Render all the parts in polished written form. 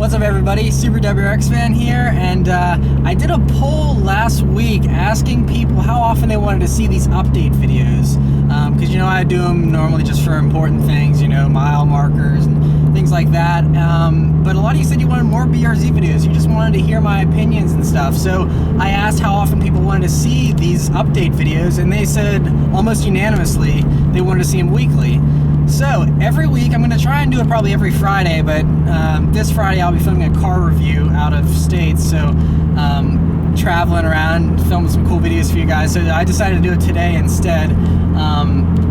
What's up, everybody? Super WRX fan here, and I did a poll last week asking people how often they wanted to see these update videos, because you know I do them normally just for important things, you know, mile markers and things like that, but a lot of you said you wanted more BRZ videos. You just wanted to hear my opinions and stuff, so I asked how often people wanted to see these update videos, and they said almost unanimously they wanted to see them weekly. So every week, I'm going to try and do it probably every Friday, but this Friday I'll be filming a car review out of state, so traveling around, filming some cool videos for you guys, so I decided to do it today instead.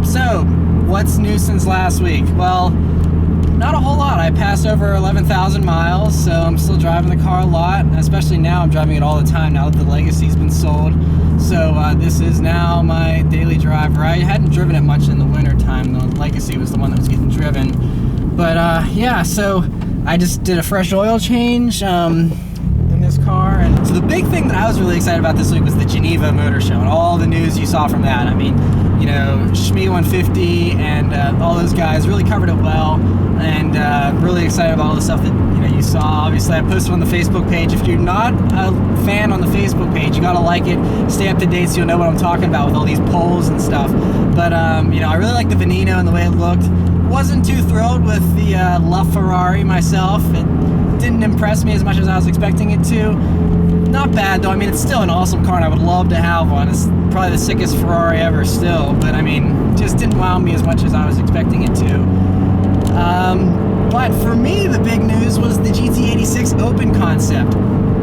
So what's new since last week? Well, not a whole lot. I passed over 11,000 miles, so I'm still driving the car a lot, especially now I'm driving it all the time now that the Legacy's been sold. So this is now my daily driver. I hadn't driven it much in the winter time. The Legacy was the one that was getting driven. But yeah, so I just did a fresh oil change in this car. And so the big thing that I was really excited about this week was the Geneva Motor Show and all the news you saw from that. I mean, you know, Shmi 150 and all those guys really covered it well, and really excited about all the stuff that you saw. Obviously, I posted on the Facebook page. If you're not a fan on the Facebook page, you gotta like it, stay up to date so you'll know what I'm talking about with all these polls and stuff. But you know, I really like the Veneno and the way it looked. Wasn't too thrilled with the LaFerrari myself. It didn't impress me as much as I was expecting it to. Not bad though. I mean, it's still an awesome car and I would love to have one. It's probably the sickest Ferrari ever still, but I mean, just didn't wow me as much as I was expecting it to. But for me, the big news was the GT86 Open concept.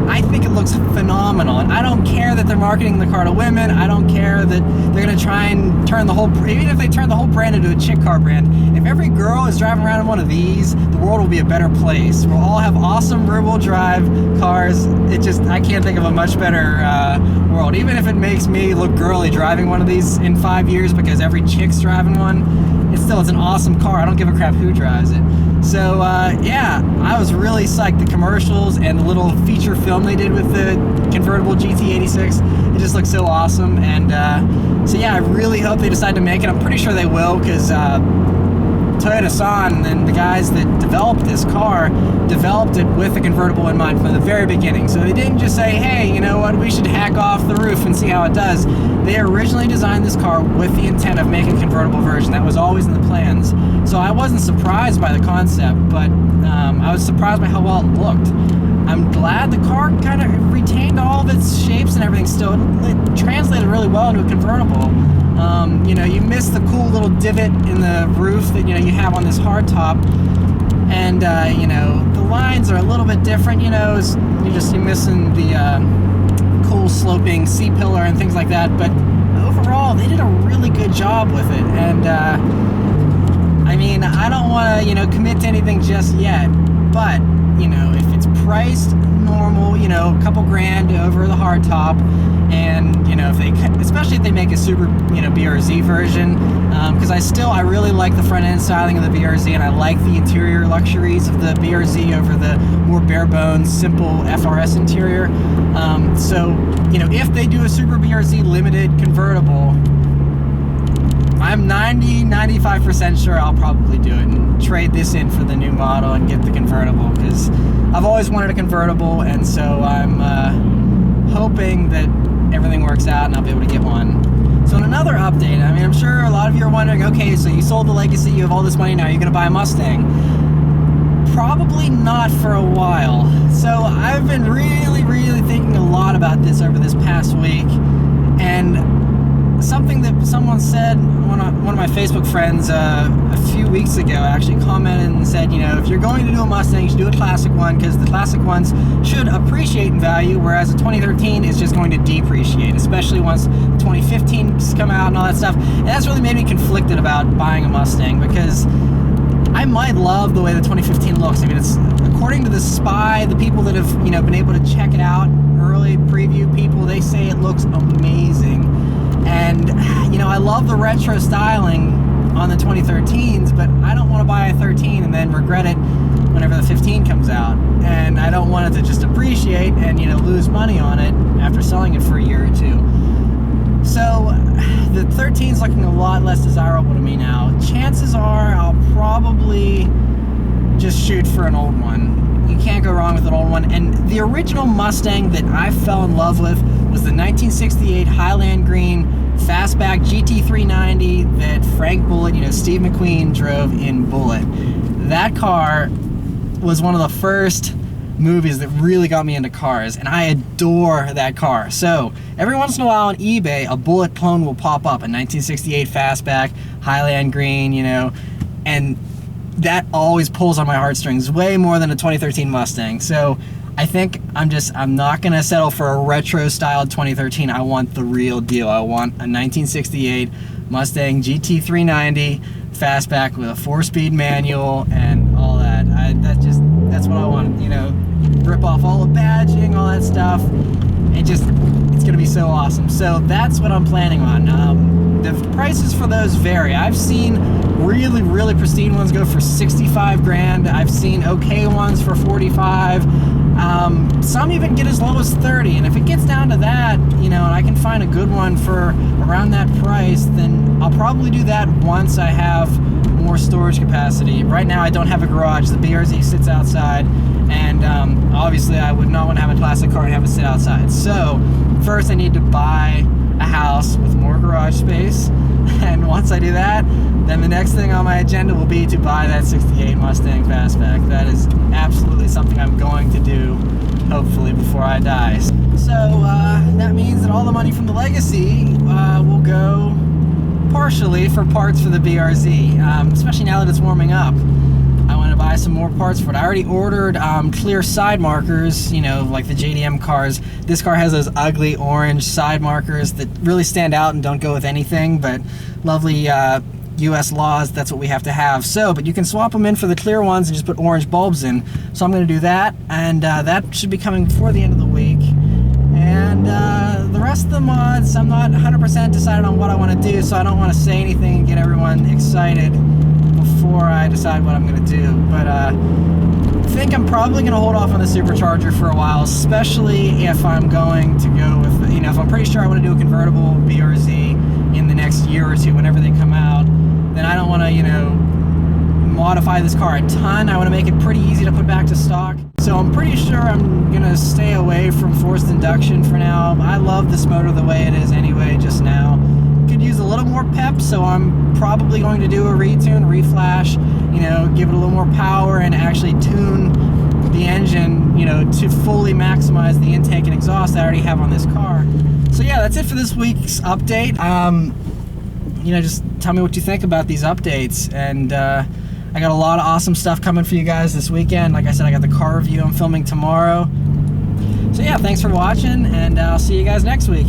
I think it looks phenomenal, and I don't care that they're marketing the car to women. I don't care that they're going to try and turn the whole, even if they turn the whole brand into a chick car brand, if every girl is driving around in one of these, the world will be a better place. We'll all have awesome rear-wheel drive cars. It just, I can't think of a much better world. Even if it makes me look girly driving one of these in 5 years because every chick's driving one, it's an awesome car. I don't give a crap who drives it. So yeah, I was really psyched. The commercials and the little feature film they did with the convertible GT86, it just looks so awesome. And so yeah, I really hope they decide to make it. I'm pretty sure they will, because Toyota San and the guys that developed this car developed it with a convertible in mind from the very beginning. So they didn't just say, hey, you know what, we should hack off the roof and see how it does. They originally designed this car with the intent of making a convertible version. That was always in the plans. So I wasn't surprised by the concept, but I was surprised by how well it looked. I'm glad the car kind of retained all of its shapes and everything still. It translated really well into a convertible. You know, you miss the cool little divot in the roof that you have on this hardtop, and you know, the lines are a little bit different. You know, you're missing the cool sloping C-pillar and things like that. But overall, they did a really good job with it. And I mean, I don't want to commit to anything just yet, but if it's priced normal, a couple grand over the hardtop, and especially if they make a super BRZ version, because I really like the front end styling of the BRZ, and I like the interior luxuries of the BRZ over the more bare bones simple FRS interior. So if they do a super BRZ limited convertible, I'm 90-95% sure I'll probably do it and trade this in for the new model and get the convertible, because I've always wanted a convertible, and so I'm hoping that everything works out and I'll be able to get one. So in another update, I mean, I'm sure a lot of you are wondering, okay, so you sold the Legacy, you have all this money now, you're going to buy a Mustang. Probably not for a while. So I've been really thinking a lot about this over this past week, and something that someone said, one of my Facebook friends a few weeks ago actually commented and said, if you're going to do a Mustang, you should do a classic one, because the classic ones should appreciate in value, whereas a 2013 is just going to depreciate, especially once 2015's come out and all that stuff. And that's really made me conflicted about buying a Mustang, because I might love the way the 2015 looks. I mean, it's according to the SPY, the people that have been able to check it out, early preview people, they say it looks amazing. And I love the retro styling on the 2013s, but I don't want to buy a 13 and then regret it whenever the 15 comes out. And I don't want it to just appreciate and lose money on it after selling it for a year or two. So the 13's looking a lot less desirable to me now. Chances are I'll probably just shoot for an old one. You can't go wrong with an old one. And the original Mustang that I fell in love with was the 1968 Highland Green Fastback GT390 that Frank Bullitt, Steve McQueen drove in Bullitt. That car was one of the first movies that really got me into cars, and I adore that car. So every once in a while on eBay, a Bullitt clone will pop up, a 1968 Fastback, Highland Green, and that always pulls on my heartstrings way more than a 2013 Mustang. So I think I'm not gonna settle for a retro styled 2013. I want the real deal. I want a 1968 Mustang GT390 Fastback with a 4-speed manual and all that. That's what I want. Rip off all the badging, all that stuff. It's gonna be so awesome. So that's what I'm planning on. The prices for those vary. I've seen really, really pristine ones go for 65 grand. I've seen okay ones for 45. Some even get as low as 30. And if it gets down to that, and I can find a good one for around that price, then I'll probably do that once I have more storage capacity. Right now I don't have a garage. The BRZ sits outside, and obviously I would not want to have a classic car and have it sit outside. So first I need to buy a house with more garage space, and once I do that, then the next thing on my agenda will be to buy that 68 Mustang Fastback. That is absolutely something I'm going to do, hopefully, before I die. So that means that all the money from the legacy will go partially for parts for the BRZ, especially now that it's warming up. I want to buy some more parts for it. I already ordered clear side markers, like the JDM cars. This car has those ugly orange side markers that really stand out and don't go with anything, but lovely US laws, that's what we have to have. So, but you can swap them in for the clear ones and just put orange bulbs in. So I'm going to do that, and that should be coming before the end of the week. And the rest of the mods, I'm not 100% decided on what I want to do, so I don't want to say anything and get everyone excited before I decide what I'm going to do. But I think I'm probably going to hold off on the supercharger for a while, especially if I'm going to go with, if I'm pretty sure I want to do a convertible BRZ in the next year or two, whenever they come out, then I don't want to, modify this car a ton. I want to make it pretty easy to put back to stock. So I'm pretty sure I'm going to stay away from forced induction for now. I love this motor the way it is anyway, just now. Could use a little more pep, so I'm probably going to do a retune, reflash, give it a little more power and actually tune the engine, to fully maximize the intake and exhaust I already have on this car. So yeah, that's it for this week's update. Just tell me what you think about these updates, and I got a lot of awesome stuff coming for you guys this weekend. Like I said, I got the car review I'm filming tomorrow. So yeah, thanks for watching, and I'll see you guys next week.